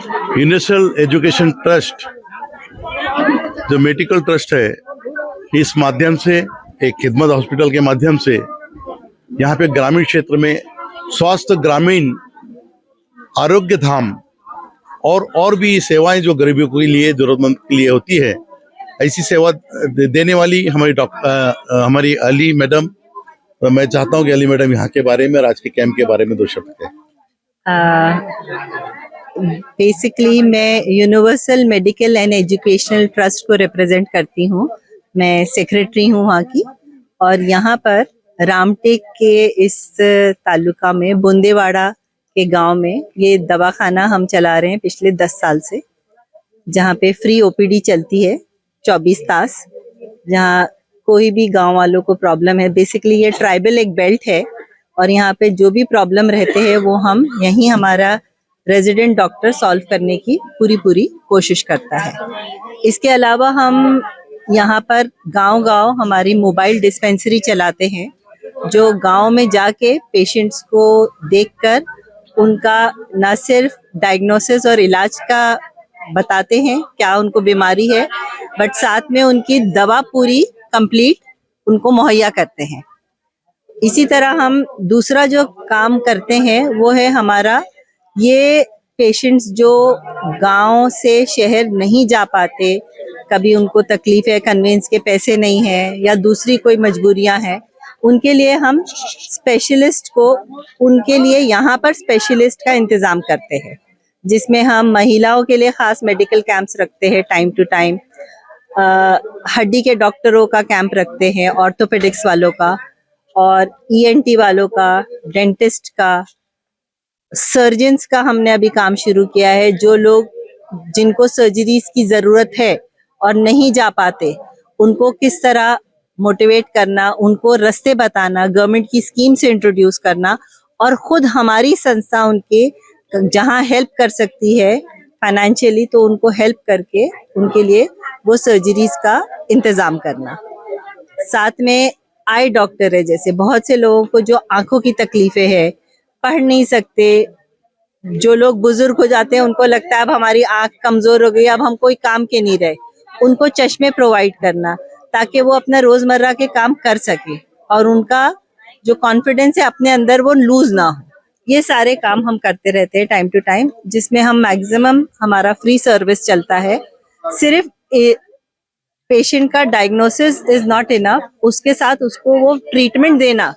Universal education trust जो medical trust है, इस माध्यम से एक खिदमत हॉस्पिटल के माध्यम से यहाँ पे ग्रामीण क्षेत्र में स्वास्थ्य ग्रामीण आरोग्य धाम और भी सेवाएं जो गरीबों के लिए जरूरतमंद के लिए होती है, ऐसी सेवा देने वाली हमारी अली मैडम। मैं चाहता हूँ कि अली मैडम यहाँ के बारे में और आज के कैंप के बारे में दो शब्द कहें। बेसिकली मैं universal medical and educational trust को रिप्रेजेंट करती हूँ। मैं सेक्रेटरी हूँ वहाँ की, और यहाँ पर रामटेक के इस तालुका में बुंदेवाड़ा के गांव में ये दवाखाना हम चला रहे हैं पिछले 10 साल से, जहाँ पे फ्री ओपीडी चलती है 24 तास, जहाँ कोई भी गांव वालों को प्रॉब्लम है। बेसिकली ये ट्राइबल एक बेल्ट है और यहाँ पे जो भी प्रॉब्लम रहते हैं वो हम यहीं हमारा रेजिडेंट डॉक्टर सॉल्व करने की पूरी कोशिश करता है। इसके अलावा हम यहाँ पर गांव-गांव हमारी मोबाइल डिस्पेंसरी चलाते हैं, जो गांव में जाके पेशेंट्स को देखकर उनका न सिर्फ डायग्नोसिस और इलाज का बताते हैं क्या उनको बीमारी है, बट साथ में उनकी दवा पूरी कंप्लीट उनको मुहैया करते हैं। इसी तरह हम दूसरा जो काम करते हैं वो है हमारा ये पेशेंट्स जो गांव से शहर नहीं जा पाते, कभी उनको तकलीफ है, कन्वेंस के पैसे नहीं है या दूसरी कोई मजबूरियां हैं, उनके लिए हम स्पेशलिस्ट को उनके लिए यहाँ पर स्पेशलिस्ट का इंतजाम करते हैं, जिसमें हम महिलाओं के लिए खास मेडिकल कैंप्स रखते हैं टाइम टू टाइम, हड्डी के डॉक्टरों का कैंप रखते हैं, ऑर्थोपेडिक्स वालों का और ईएनटी वालों का, डेंटिस्ट का, सर्जन्स का हमने अभी काम शुरू किया है। जो लोग जिनको सर्जरीज की जरूरत है और नहीं जा पाते, उनको किस तरह मोटिवेट करना, उनको रास्ते बताना, गवर्नमेंट की स्कीम से इंट्रोड्यूस करना, और खुद हमारी संस्था उनके जहां हेल्प कर सकती है फाइनेंशियली तो उनको हेल्प करके उनके लिए वो सर्जरीज का इंतजाम करना। साथ में आई डॉक्टर है, जैसे बहुत से लोगों को जो आंखों की तकलीफें है, पढ़ नहीं सकते, जो लोग बुजुर्ग हो जाते हैं उनको लगता है अब हमारी आंख कमजोर हो गई, अब हम कोई काम के नहीं रहे, उनको चश्मे प्रोवाइड करना ताकि वो अपना रोजमर्रा के काम कर सके और उनका जो कॉन्फिडेंस है अपने अंदर वो लूज ना हो। ये सारे काम हम करते रहते हैं टाइम टू टाइम, जिसमें हम मैक्सिमम हमारा फ्री सर्विस चलता है। सिर्फ पेशेंट का डायग्नोसिस इज नॉट इनफ, उसके साथ उसको वो ट्रीटमेंट देना,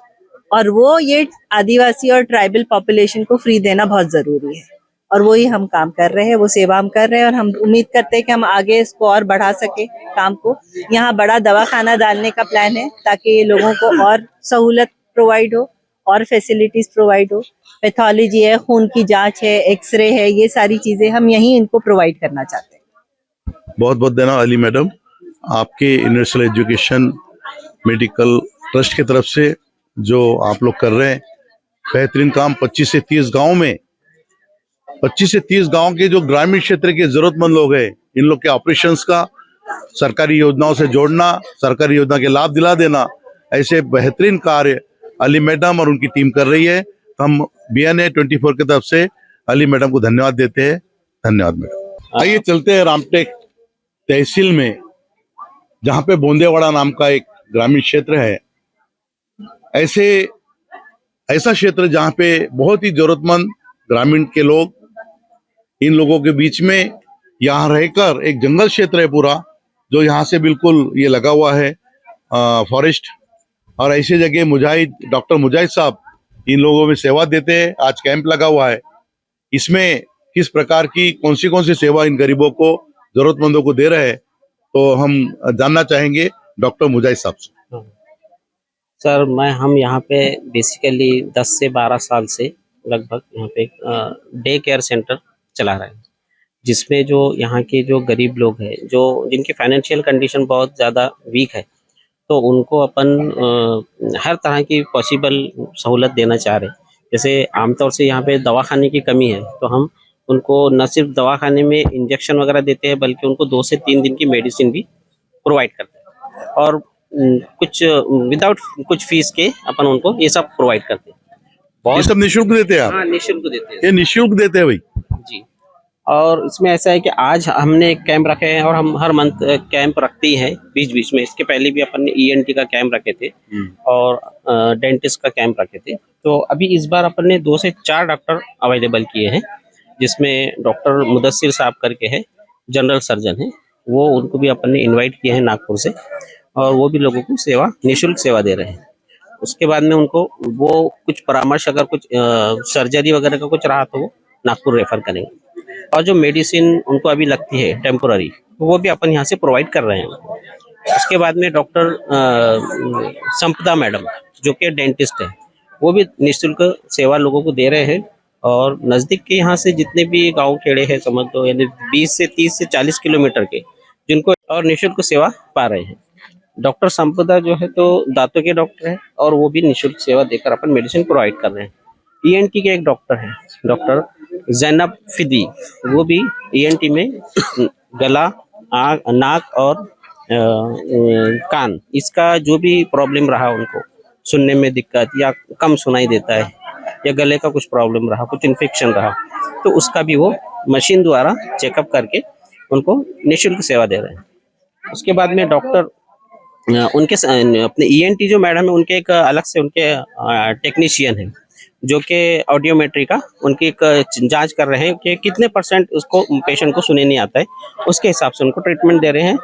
और वो ये आदिवासी और ट्राइबल पॉपुलेशन को फ्री देना बहुत जरूरी है, और वही हम काम कर रहे हैं, वो सेवा हम कर रहे हैं, और हम उम्मीद करते हैं कि हम आगे इसको और बढ़ा सके काम को। यहाँ बड़ा दवाखाना डालने का प्लान है ताकि ये लोगों को और सहूलत प्रोवाइड हो और फैसिलिटीज प्रोवाइड हो। पैथोलॉजी है, खून की जांच है, एक्सरे है, ये सारी चीजें हम यहीं इनको प्रोवाइड करना चाहते हैं। बहुत बहुत धन्यवाद अली मैडम, आपके यूनिवर्सल एजुकेशन मेडिकल ट्रस्ट की तरफ से जो आप लोग कर रहे हैं बेहतरीन काम। 25 से 30 गाँव में 25 से 30 गांव के जो ग्रामीण क्षेत्र के जरूरतमंद लोग हैं, इन लोग के ऑपरेशंस का सरकारी योजनाओं से जोड़ना, सरकारी योजना के लाभ दिला देना, ऐसे बेहतरीन कार्य अली मैडम और उनकी टीम कर रही है। हम BNA 24 की तरफ से अली मैडम को धन्यवाद देते हैं। धन्यवाद मैडम। आइए चलते हैं रामटेक तहसील में, जहाँ पे बोंदेवाड़ा नाम का एक ग्रामीण क्षेत्र है। ऐसा क्षेत्र जहाँ पे बहुत ही जरूरतमंद ग्रामीण के लोग, इन लोगों के बीच में यहाँ रहकर, एक जंगल क्षेत्र है पूरा जो यहाँ से बिल्कुल ये लगा हुआ है फॉरेस्ट, और ऐसे जगह मुजाहिद डॉक्टर मुजाहिद साहब इन लोगों में सेवा देते हैं। आज कैंप लगा हुआ है, इसमें किस प्रकार की कौन सी सेवा इन गरीबों को, जरूरतमंदों को दे रहे हैं, तो हम जानना चाहेंगे डॉक्टर मुजाहिद साहब से। सर, हम यहाँ पे बेसिकली 10 से 12 साल से लगभग यहाँ पे डे केयर सेंटर चला रहे हैं, जिसमें जो यहाँ के जो गरीब लोग हैं, जो जिनकी फाइनेंशियल कंडीशन बहुत ज़्यादा वीक है, तो उनको अपन हर तरह की पॉसिबल सहूलत देना चाह रहे हैं। जैसे आमतौर से यहाँ पे दवाखाने की कमी है, तो हम उनको न सिर्फ दवाखाने में इंजेक्शन वगैरह देते हैं, बल्कि उनको 2 से 3 दिन की मेडिसिन भी प्रोवाइड करते हैं, और कुछ विदाउट कुछ फीस के अपन उनको ये सब प्रोवाइड करते हैं। ये सब निःशुल्क देते हैं आप? हाँ, निःशुल्क देते हैं। ये निःशुल्क देते हैं भाई जी। और इसमें ऐसा है कि आज हमने एक कैंप रखे हैं और हम हर मंथ कैंप रखते हैं बीच बीच में। इसके पहले भी अपन ने ईएनटी का कैंप रखे थे और डेंटिस्ट का कैंप रखे थे। तो अभी इस बार अपन ने 2 से 4 डॉक्टर अवेलेबल किए हैं, जिसमें डॉक्टर मुदस्सिर साहब करके है, जनरल सर्जन है, वो उनको भी अपन ने इन्वाइट किए हैं नागपुर से, और वो भी लोगों को निःशुल्क सेवा दे रहे हैं। उसके बाद में उनको वो कुछ परामर्श, अगर कुछ सर्जरी वगैरह का कुछ रहा तो वो नागपुर रेफर करेंगे। और जो मेडिसिन उनको अभी लगती है टेम्पोररी, तो वो भी अपन यहाँ से प्रोवाइड कर रहे हैं। उसके बाद में डॉक्टर संपदा मैडम जो कि डेंटिस्ट है, वो भी निःशुल्क सेवा लोगों को दे रहे हैं। और नज़दीक के यहाँ से जितने भी गांव खेड़े हैं, समझ लो यानी 20 से 30 से 40 किलोमीटर के, जिनको और निःशुल्क सेवा पा रहे हैं। डॉक्टर संपदा जो है तो दांतों के डॉक्टर है, और वो भी निःशुल्क सेवा देकर अपन मेडिसिन प्रोवाइड कर रहे हैं। ईएनटी के एक डॉक्टर हैं, डॉक्टर जैनब फिदी, वो भी ईएनटी में गला, आँख, नाक और कान, इसका जो भी प्रॉब्लम रहा उनको, सुनने में दिक्कत या कम सुनाई देता है या गले का कुछ प्रॉब्लम रहा, कुछ इन्फेक्शन रहा, तो उसका भी वो मशीन द्वारा चेकअप करके उनको निःशुल्क सेवा दे रहे हैं। उसके बाद में डॉक्टर उनके अपने ईएनटी जो मैडम है, उनके एक अलग से उनके टेक्नीशियन है जो कि ऑडियोमेट्री का उनकी एक जांच कर रहे हैं कि कितने % उसको पेशेंट को सुने नहीं आता है, उसके हिसाब से उनको ट्रीटमेंट दे रहे हैं।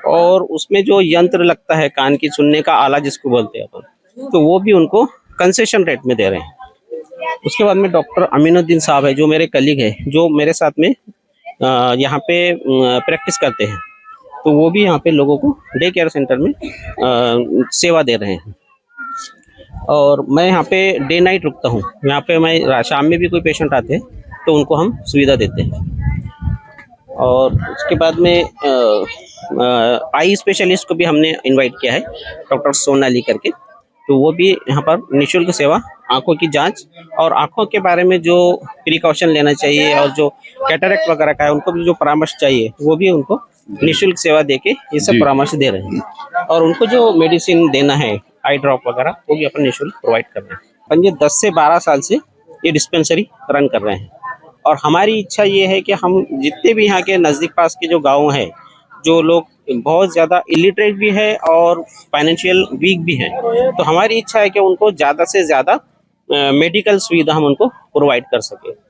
और उसमें जो यंत्र लगता है कान की सुनने का आला जिसको बोलते हैं अपन, तो वो भी उनको कंसेशन रेट में दे रहे हैं। उसके बाद में डॉक्टर अमीनुद्दीन साहब है, जो मेरे कलीग है, जो मेरे साथ में यहाँ पे प्रैक्टिस करते हैं, तो वो भी यहाँ पे लोगों को डे केयर सेंटर में सेवा दे रहे हैं। और मैं यहाँ पे डे नाइट रुकता हूँ। यहाँ पे मैं शाम में भी कोई पेशेंट आते हैं तो उनको हम सुविधा देते हैं। और उसके बाद में आई स्पेशलिस्ट को भी हमने इनवाइट किया है, डॉक्टर सोनाली करके, तो वो भी यहाँ पर निःशुल्क सेवा, आंखों की जांच और आंखों के बारे में जो प्रिकॉशन लेना चाहिए और जो कैटरेक्ट वगैरह का है उनको भी जो परामर्श चाहिए, वो भी उनको निःशुल्क सेवा देके ये सब परामर्श दे रहे हैं। और उनको जो मेडिसिन देना है, आई ड्रॉप वगैरह, वो भी अपन निःशुल्क प्रोवाइड कर रहे हैं। अपन ये 10 से 12 साल से ये डिस्पेंसरी रन कर रहे हैं, और हमारी इच्छा ये है कि हम जितने भी यहाँ के नज़दीक पास के जो गाँव हैं, जो लोग बहुत ज़्यादा इलिटरेट भी है और फाइनेंशियल वीक भी हैं, तो हमारी इच्छा है कि उनको ज़्यादा से ज़्यादा मेडिकल सुविधा हम उनको प्रोवाइड कर सके।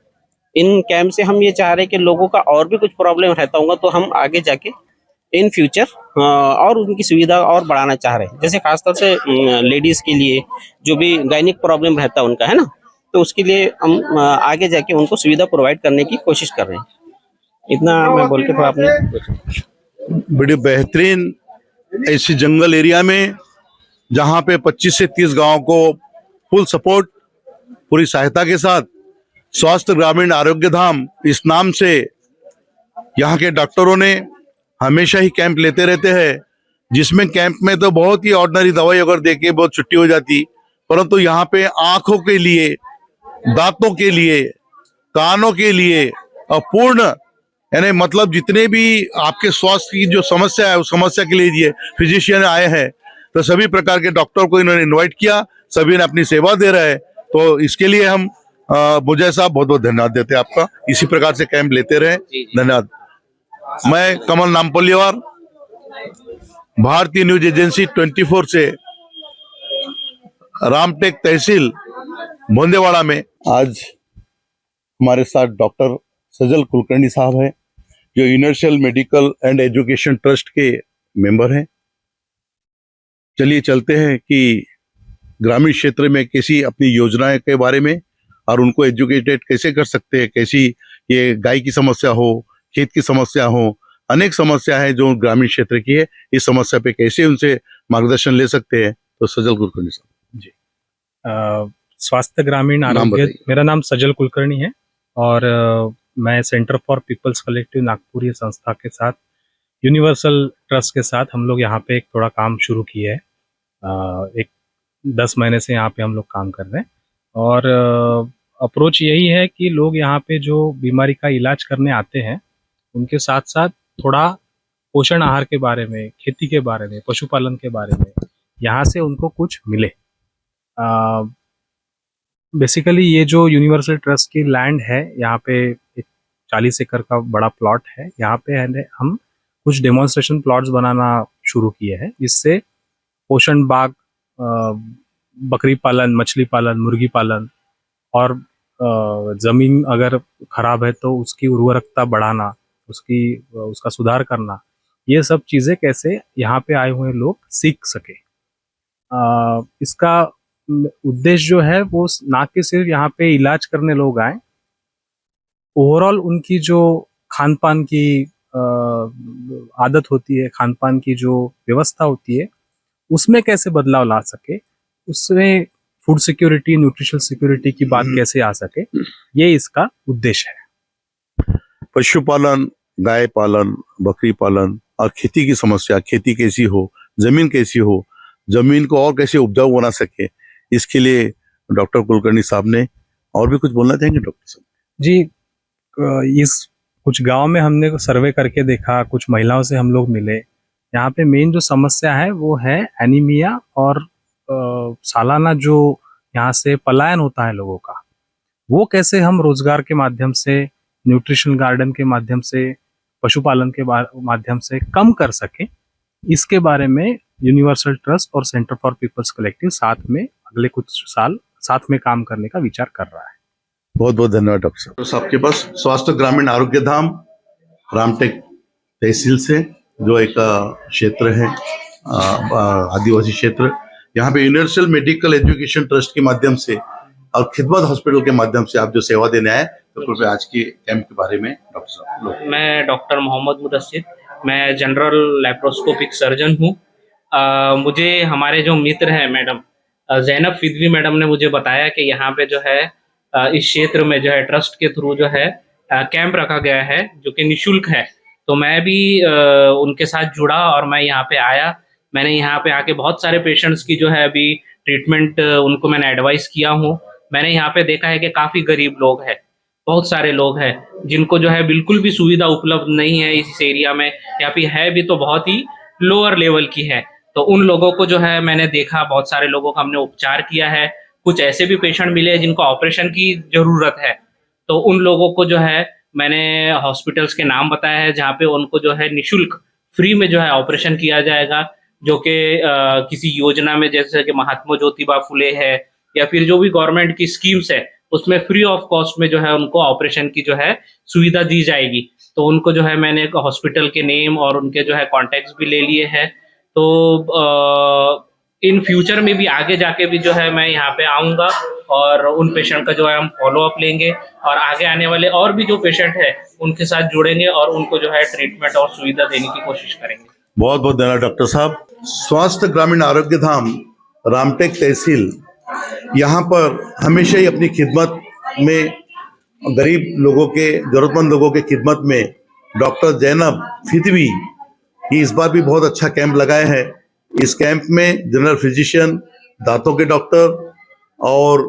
इन कैंप से हम ये चाह रहे हैं कि लोगों का और भी कुछ प्रॉब्लम रहता होगा तो हम आगे जाके इन फ्यूचर और उनकी सुविधा और बढ़ाना चाह रहे हैं। जैसे खासतौर से लेडीज़ के लिए जो भी गायनिक प्रॉब्लम रहता है उनका, है ना, तो उसके लिए हम आगे जाके उनको सुविधा प्रोवाइड करने की कोशिश कर रहे हैं। इतना मैं बोल के थोड़ा आपने बड़ी बेहतरीन ऐसी जंगल एरिया में जहाँ पे 25 से 30 गांव को फुल सपोर्ट, पूरी सहायता के साथ स्वास्थ्य ग्रामीण आरोग्य धाम इस नाम से यहाँ के डॉक्टरों ने हमेशा ही कैंप लेते रहते हैं, जिसमें कैंप में तो बहुत ही ऑर्डिनरी दवाई अगर देके बहुत छुट्टी हो जाती, परंतु यहाँ पे आंखों के लिए, दांतों के लिए, कानों के लिए पूर्ण, यानी मतलब जितने भी आपके स्वास्थ्य की जो समस्या है उस समस्या के लिए ये फिजिशियन आए हैं, तो सभी प्रकार के डॉक्टर को इन्होंने इनवाइट किया, सभी ने अपनी सेवा दे रहे हैं। तो इसके लिए हम मुझे साहब बहुत बहुत धन्यवाद देते हैं आपका। इसी प्रकार से कैंप लेते रहे, धन्यवाद। मैं कमल नामपल्लीवार, भारतीय न्यूज एजेंसी 24 से रामटेक तहसील भोंदेवाड़ा में। आज हमारे साथ डॉक्टर सजल कुलकर्णी साहब हैं, जो universal medical and education trust के मेंबर हैं। चलिए चलते हैं कि ग्रामीण क्षेत्र में कैसी अपनी योजनाएं के बारे में और उनको एजुकेटेड कैसे कर सकते हैं, कैसी ये गाय की समस्या हो, खेत की समस्या हो, अनेक समस्या है जो ग्रामीण क्षेत्र की है, इस समस्या पे कैसे उनसे मार्गदर्शन ले सकते हैं। तो सजल कुलकर्णी साहब जी। स्वास्थ्य ग्रामीण आरोग्य, मेरा नाम सजल कुलकर्णी है और मैं centre for people's collective Nagpur ये संस्था के साथ, यूनिवर्सल ट्रस्ट के साथ हम लोग यहाँ पे एक थोड़ा काम शुरू किया है। एक 10 महीने से यहाँ पे हम लोग काम कर रहे हैं और अप्रोच यही है कि लोग यहाँ पे जो बीमारी का इलाज करने आते हैं उनके साथ साथ थोड़ा पोषण आहार के बारे में, खेती के बारे में, पशुपालन के बारे में यहाँ से उनको कुछ मिले। बेसिकली ये जो यूनिवर्सल ट्रस्ट की लैंड है, यहाँ पे एक 40 एकड़ का बड़ा प्लॉट है। यहाँ पे हम कुछ डेमोन्स्ट्रेशन प्लॉट्स बनाना शुरू किए हैं, जिससे पोषण बाग, बकरी पालन, मछली पालन, मुर्गी पालन और जमीन अगर खराब है तो उसकी उर्वरकता बढ़ाना, उसका सुधार करना, ये सब चीजें कैसे यहाँ पे आए हुए लोग सीख सके। इसका उद्देश्य जो है वो ना कि सिर्फ यहाँ पे इलाज करने लोग आए, ओवरऑल उनकी जो खान पान की आदत होती है, खान पान की जो व्यवस्था होती है, उसमें कैसे बदलाव ला सके, उसमें फूड सिक्योरिटी, न्यूट्रिशनल सिक्योरिटी की बात कैसे आ सके, ये इसका उद्देश्य है। पशुपालन, गाय पालन, बकरी पालन और खेती की समस्या, खेती कैसी हो, जमीन कैसी हो, जमीन को और कैसे उपजाऊ बना सके, इसके लिए डॉक्टर कुलकर्णी साहब ने और भी कुछ बोलना चाहेंगे डॉक्टर साहब? जी, इस कुछ गांव में हमने सर्वे करके देखा, कुछ महिलाओं से हम लोग मिले। यहाँ पे मेन जो समस्या है वो है एनीमिया और सालाना जो यहाँ से पलायन होता है लोगों का, वो कैसे हम रोजगार के माध्यम से, न्यूट्रिशन गार्डन के माध्यम से, पशुपालन के माध्यम से कम कर सके, इसके बारे में यूनिवर्सल ट्रस्ट और सेंटर फॉर पीपल्स कलेक्टिव साथ में अगले कुछ साल साथ में काम करने का विचार कर रहा है। बहुत बहुत धन्यवाद डॉक्टर साहब। तो आपके पास स्वास्थ्य ग्रामीण आरोग्य धाम रामटेक तहसील से, जो एक क्षेत्र है आदिवासी क्षेत्र, यहाँ पे यूनिवर्सल मेडिकल एजुकेशन ट्रस्ट के माध्यम से और खिदमत हॉस्पिटल के माध्यम से आप जो सेवा देने आए, तो कृपया आज के कैंप के बारे में डॉक्टर साहब। मैं डॉक्टर मोहम्मद मुदस्सिर, मैं जनरल लैप्रोस्कोपिक सर्जन हूँ। मुझे हमारे जो मित्र हैं मैडम जैनब फिदवी मैडम ने मुझे बताया कि यहाँ पे जो है इस क्षेत्र में जो है ट्रस्ट के थ्रू जो है कैंप रखा गया है जो कि निःशुल्क है। तो मैं भी उनके साथ जुड़ा और मैं यहाँ पे आया। मैंने यहाँ पे आके बहुत सारे पेशेंट्स की जो है अभी ट्रीटमेंट उनको मैंने एडवाइस किया हूँ। मैंने यहाँ पे देखा है कि काफ़ी गरीब लोग हैं, बहुत सारे लोग हैं जिनको जो है बिल्कुल भी सुविधा उपलब्ध नहीं है इस एरिया में, या फिर है भी तो बहुत ही लोअर लेवल की है। तो उन लोगों को जो है मैंने देखा, बहुत सारे लोगों का हमने उपचार किया है। कुछ ऐसे भी पेशेंट मिले जिनको ऑपरेशन की ज़रूरत है, तो उन लोगों को जो है मैंने हॉस्पिटल्स के नाम बताया है जहाँ पे उनको जो है निःशुल्क फ्री में जो है ऑपरेशन किया जाएगा, जो कि किसी योजना में जैसे कि महात्मा ज्योतिबा फुले है या फिर जो भी गवर्नमेंट की स्कीम्स है उसमें फ्री ऑफ कॉस्ट में जो है उनको ऑपरेशन की जो है सुविधा दी जाएगी। तो उनको जो है मैंने हॉस्पिटल के नेम और उनके जो है कॉन्टैक्ट्स भी ले लिए हैं। तो इन फ्यूचर में भी आगे जाके भी जो है मैं यहाँ पे आऊँगा और उन पेशेंट का जो है हम फॉलो अप लेंगे और आगे आने वाले और भी जो पेशेंट है उनके साथ जुड़ेंगे और उनको जो है ट्रीटमेंट और सुविधा देने की कोशिश करेंगे। बहुत बहुत धन्यवाद डॉक्टर साहब। स्वास्थ्य ग्रामीण आरोग्य धाम रामटेक तहसील, यहाँ पर हमेशा ही अपनी खिदमत में, गरीब लोगों के, जरूरतमंद लोगों के खिदमत में डॉक्टर जैनब फिदवी ये इस बार भी बहुत अच्छा कैंप लगाए हैं। इस कैंप में जनरल फिजिशियन, दांतों के डॉक्टर और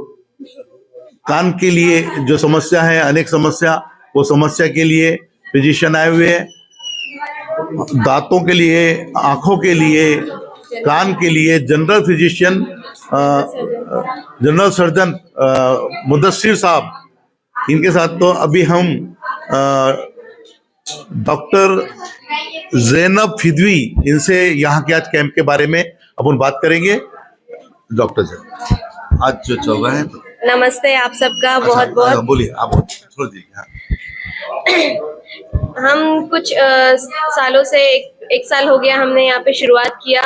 कान के लिए जो समस्या है, अनेक समस्या, वो समस्या के लिए फिजिशियन आए हुए हैं। दांतों के लिए, आंखों के लिए, कान के लिए general physician, general surgeon Mudassir साहब, इनके साथ तो अभी हम डॉक्टर जैनब फिदवी, इनसे यहाँ के आज कैंप के बारे में अपन बात करेंगे। डॉक्टर जी, आज जो चल रहा है, नमस्ते आप सबका, बहुत बहुत बोलिए, आप छोड़ दीजिए। हम कुछ सालों से एक साल हो गया हमने यहाँ पे शुरुआत किया।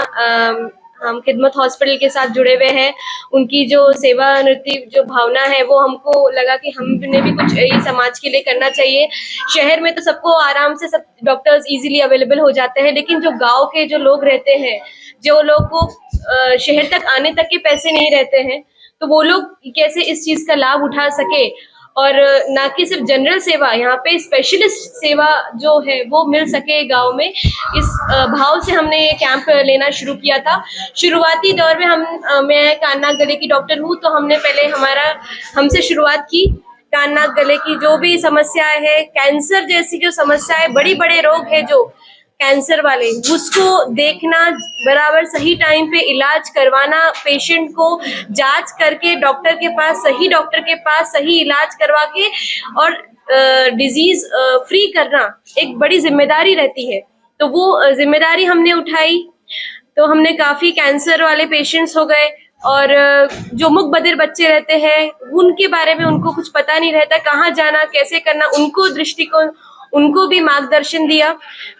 हम खिदमत हॉस्पिटल के साथ जुड़े हुए हैं। उनकी जो सेवा निवृत्ति जो भावना है वो हमको लगा कि हमने भी कुछ ये समाज के लिए करना चाहिए। शहर में तो सबको आराम से सब डॉक्टर्स इजीली अवेलेबल हो जाते हैं, लेकिन जो गांव के जो लोग रहते हैं, जो लोग को शहर तक आने तक के पैसे नहीं रहते हैं, तो वो लोग कैसे इस चीज का लाभ उठा सके और ना कि सिर्फ जनरल सेवा, यहाँ पे स्पेशलिस्ट सेवा जो है वो मिल सके गांव में। इस भाव से हमने ये कैंप लेना शुरू किया था। शुरुआती दौर में मैं कान गले की डॉक्टर हूँ, तो हमने पहले हमसे शुरुआत की। कान नाक गले की जो भी समस्याएं है, कैंसर जैसी जो समस्याएं, बड़े बड़े रोग है, जो कैंसर वाले, उसको देखना, बराबर सही टाइम पे इलाज करवाना, पेशेंट को जांच करके डॉक्टर के पास, सही डॉक्टर के पास सही इलाज करवा के और डिजीज फ्री करना एक बड़ी जिम्मेदारी रहती है। तो वो जिम्मेदारी हमने उठाई, तो हमने काफी कैंसर वाले पेशेंट्स हो गए, और जो मुख बधिर बच्चे रहते हैं उनके बारे में उनको कुछ पता नहीं रहता, कहाँ जाना, कैसे करना, उनको दृष्टिकोण, उनको भी मार्गदर्शन दिया।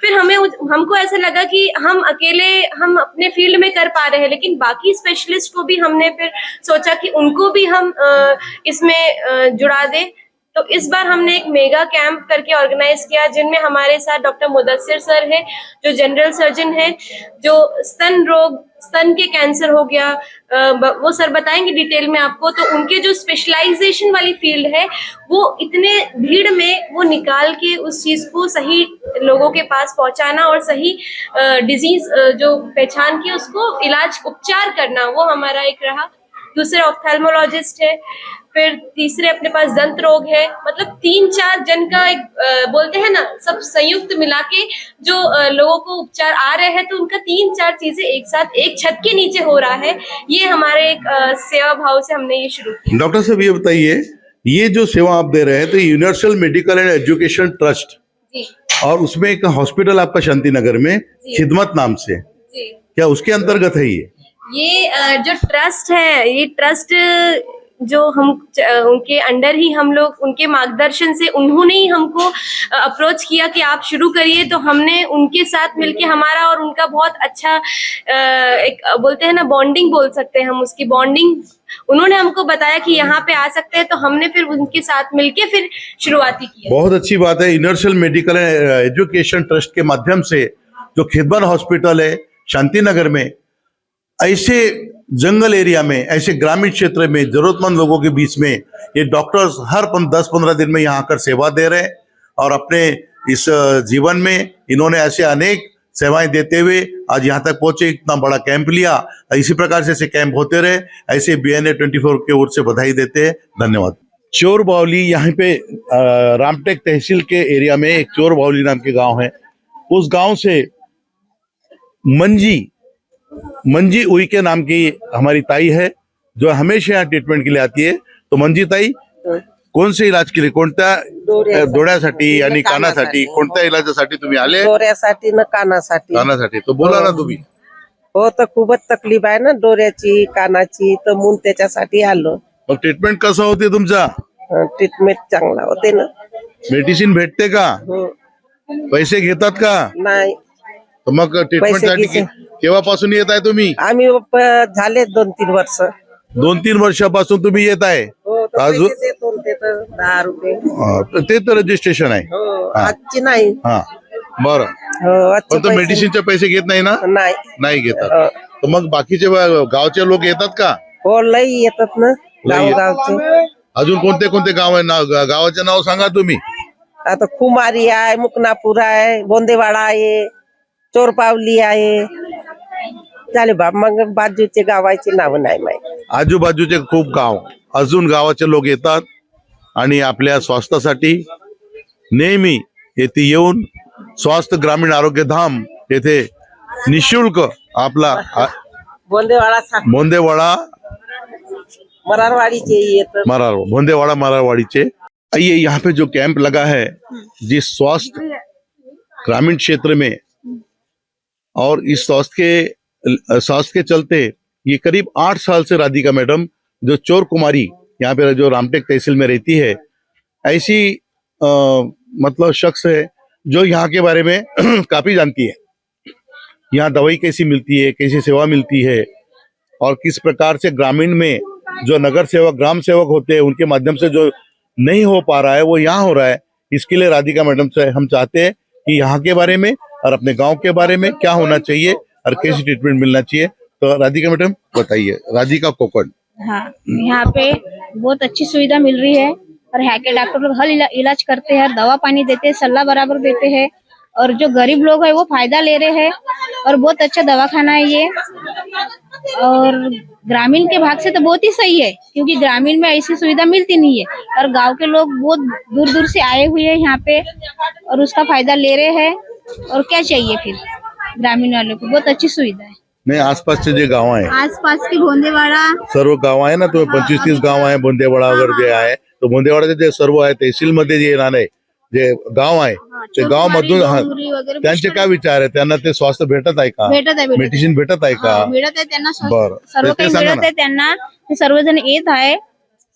फिर हमको ऐसा लगा कि हम अकेले हम अपने फील्ड में कर पा रहे हैं, लेकिन बाकी स्पेशलिस्ट को भी हमने फिर सोचा कि उनको भी हम इसमें जुड़ा दें। तो इस बार हमने एक मेगा कैंप करके ऑर्गेनाइज किया, जिनमें हमारे साथ डॉक्टर मुदस्सिर सर है, जो जनरल सर्जन है, जो स्तन के कैंसर हो गया, वो सर बताएंगे डिटेल में आपको। तो उनके जो स्पेशलाइजेशन वाली फील्ड है, वो इतने भीड़ में वो निकाल के उस चीज को सही लोगों के पास पहुंचाना और सही डिजीज जो पहचान की उसको इलाज उपचार करना, वो हमारा एक रहा। दूसरे ऑफ्थेल्मोलॉजिस्ट है, फिर तीसरे अपने पास दंत रोग है। मतलब 3-4 जन का एक बोलते हैं ना, सब संयुक्त मिला के जो लोगों को उपचार आ रहे हैं, तो उनका 3-4 चीजें एक साथ एक छत के नीचे हो रहा है। ये हमारे एक सेवा भाव से हमने ये शुरू किया। डॉक्टर साहब ये बताइए, ये जो सेवा आप दे रहे हैं तो universal medical and education trust, जी और उसमें एक हॉस्पिटल आपका शांति नगर में खिदमत नाम से, जी, क्या उसके अंतर्गत है ये जो ट्रस्ट है, ये ट्रस्ट जो हम उनके अंडर ही हम लोग, उनके मार्गदर्शन से उन्होंने ही हमको अप्रोच किया कि आप शुरू करिए। तो हमने उनके साथ मिलके, हमारा और उनका बहुत अच्छा एक बोलते हैं ना बॉन्डिंग बोल सकते हैं हम, उसकी बॉन्डिंग, उन्होंने हमको बताया कि यहाँ पे आ सकते हैं, तो हमने फिर उनके साथ मिलके फिर शुरुआती किया। बहुत अच्छी बात है। Universal medical and education trust के माध्यम से जो खिदमत हॉस्पिटल है शांति नगर में, ऐसे जंगल एरिया में, ऐसे ग्रामीण क्षेत्र में जरूरतमंद लोगों के बीच में ये डॉक्टर्स हर 10-15 दिन में यहाँ आकर सेवा दे रहे हैं, और अपने इस जीवन में इन्होंने ऐसे अनेक सेवाएं देते हुए आज यहाँ तक पहुंचे, इतना बड़ा कैंप लिया। इसी प्रकार से ऐसे कैंप होते रहे, ऐसे BNA 24 के ओर से बधाई देते हैं। धन्यवाद। चोर बावली, यहाँ पे रामटेक तहसील के एरिया में एक चोर बावली नाम के गाँव है। उस गाँव से मंजी उई के नाम की हमारी ताई है, जो हमेशा यहाँ ट्रीटमेंट के लिए आती है। तो मंजी ताई, कोण से इलाज केले, कोणत्या डोळ्यासाठी आणि कानासाठी, कोणत्या इलाजासाठी तुम्ही आले? डोळ्यासाठी ना कानासाठी. कानासाठी. तो बोला ना तुम्ही. हो, तर खूपच तकलीफ आहे ना डोळ्याची, कानाची, तर म्हणून त्याच्यासाठी आलो. मग ट्रीटमेंट कसं होते तुमचा? ट्रीटमेंट चांगला होते ना. मेडिसिन भेटते का? पैसे घेतात का? नाही, तर मग ट्रीटमेंट साठी केव्हापासून येत आहे तुम्ही? आम्ही झाले 2-3 वर्ष. 2-3 वर्षापासून तुम्ही येत आहे. हो, तर अजून पैसे देतो ते तर 10 रुपये. तर ते तर रजिस्ट्रेशन आहे. हो, हा. आजची नाही. हा, बरं. हो, आजचे पण तो पैसे मेडिसिनचे पैसे घेत नाही ना? नाही. नाही घेतात. हो. तर मग बाकीचे गावचे लोक येतात का? हो, लई येतात ना गावचे. अजून कोणते कोणते गाव आहे? गावाचे नाव सांगा तुम्ही. आता कुमारी आहे, मुकनापूर आहे, बोंदेवाडा आहे, चोरपावली आहे. झाले बा, मग बाजूचे गावाची नाव नाही माहिती. आजूबाजूचे खूप गाव, अजून गावाचे लोक येतात आणि आपल्या स्वास्थ्यासाठी नेहमी येथे येऊन स्वास्थ्य ग्रामीण आरोग्य धाम येथे निशुल्क आपला बोंदेवाडा मरारवाड़ीचे। आइए, यहाँ पे जो कैंप लगा है जिस स्वास्थ्य ग्रामीण क्षेत्र में, और इस स्वास्थ्य के चलते ये करीब 8 साल से राधिका मैडम, जो चोर कुमारी यहाँ पे जो रामटेक तहसील में रहती है, ऐसी मतलब शख्स है जो यहाँ के बारे में काफी जानती है। यहाँ दवाई कैसी मिलती है, कैसी सेवा मिलती है, और किस प्रकार से ग्रामीण में जो नगर सेवक, ग्राम सेवक होते हैं, उनके माध्यम से जो नहीं हो पा रहा है वो यहाँ हो रहा है। इसके लिए राधिका मैडम से हम चाहते हैं कि यहाँ के बारे में और अपने गांव के बारे में क्या होना चाहिए और कैसी ट्रीटमेंट मिलना चाहिए। तो राधिका मैडम बताइए। राधिका कोकण। हाँ, यहाँ पे बहुत अच्छी सुविधा मिल रही है, और यहाँ के डॉक्टर लोग हर इलाज करते हैं, दवा पानी देते हैं, सलाह बराबर देते हैं, और जो गरीब लोग है वो फायदा ले रहे हैं, और बहुत अच्छा दवाखाना है ये। और ग्रामीण के भाग से तो बहुत ही सही है, क्योंकि ग्रामीण में ऐसी सुविधा मिलती नहीं है, और गांव के लोग बहुत दूर दूर से आए हुए हैं यहाँ पे और उसका फायदा ले रहे हैं। और क्या चाहिए फिर ग्रामीण वालों को, बहुत अच्छी सुविधा है। नाही आसपासचे जे गाव आहे आसपास की भोंदेवाड़ा, सर्व गाव आहे ना तुम्ही 25-30 गाव आहे बोंदेवाडा वगैरे जे आहे तो बोंदेवाडाचे जे सर्व आहे तहसील मध्ये जे येणारे जे गाव आहे ते गाव मधून डोंगरी वगैरे त्यांचे काय विचार आहे त्यांना ते स्वास्थ्य भेटत आहे का भेटत आहे, मेडिसिन भेटत आहे का मिळत आहे त्यांना बरं. सर्व ते काही सांगा मिळत ना. आहे त्यांना, ते सर्वजण येत आहे,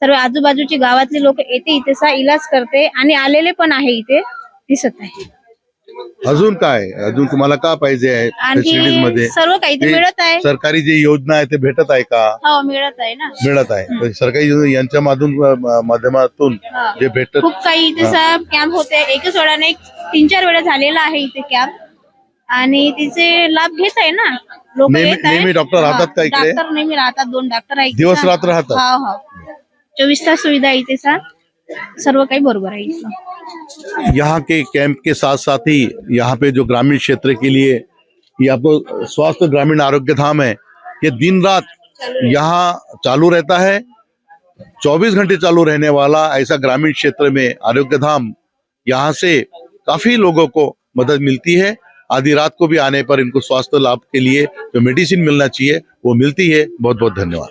सर्व आजूबाजूची गावातले लोक येते इथे इलाज करते आणि आलेले पण आहे इथे दिसत आहे। अजून काय अजून तुम्हाला का पाहिजे आहे फॅसिलिटीज आणखी मध्ये सर्व काही इथे ते मिळत आहे, सरकारी जी योजना आहे ते भेटत आहे का हो मिळत आहे ना, मिळत आहे तर सरकारी योजना यांच्या माध्यमातून हा. जे भेटत खूप काही इथे कॅम्प होते, एकच वेळा नाही 3-4 वेळा झालेला आहे इथे कॅम्प आणि तिचे लाभ घेत आहे ना लोक नेहमी डॉक्टर राहतात का इकडे? डॉक्टर नेहमी राहतात, 2 डॉक्टर आहेत दिवस इथे. रात्र राहतात? हो हो 24 तास सुविधा आहे इथे सर्व काही बरोबर आहे इथं। यहाँ के कैंप के साथ साथ ही यहाँ पे जो ग्रामीण क्षेत्र के लिए ये आपको स्वास्थ्य ग्रामीण आरोग्य धाम है ये दिन रात यहाँ चालू रहता है 24 घंटे चालू रहने वाला ऐसा ग्रामीण क्षेत्र में आरोग्य धाम यहाँ से काफी लोगों को मदद मिलती है आधी रात को भी आने पर इनको स्वास्थ्य लाभ के लिए जो मेडिसिन मिलना चाहिए वो मिलती है बहुत बहुत धन्यवाद।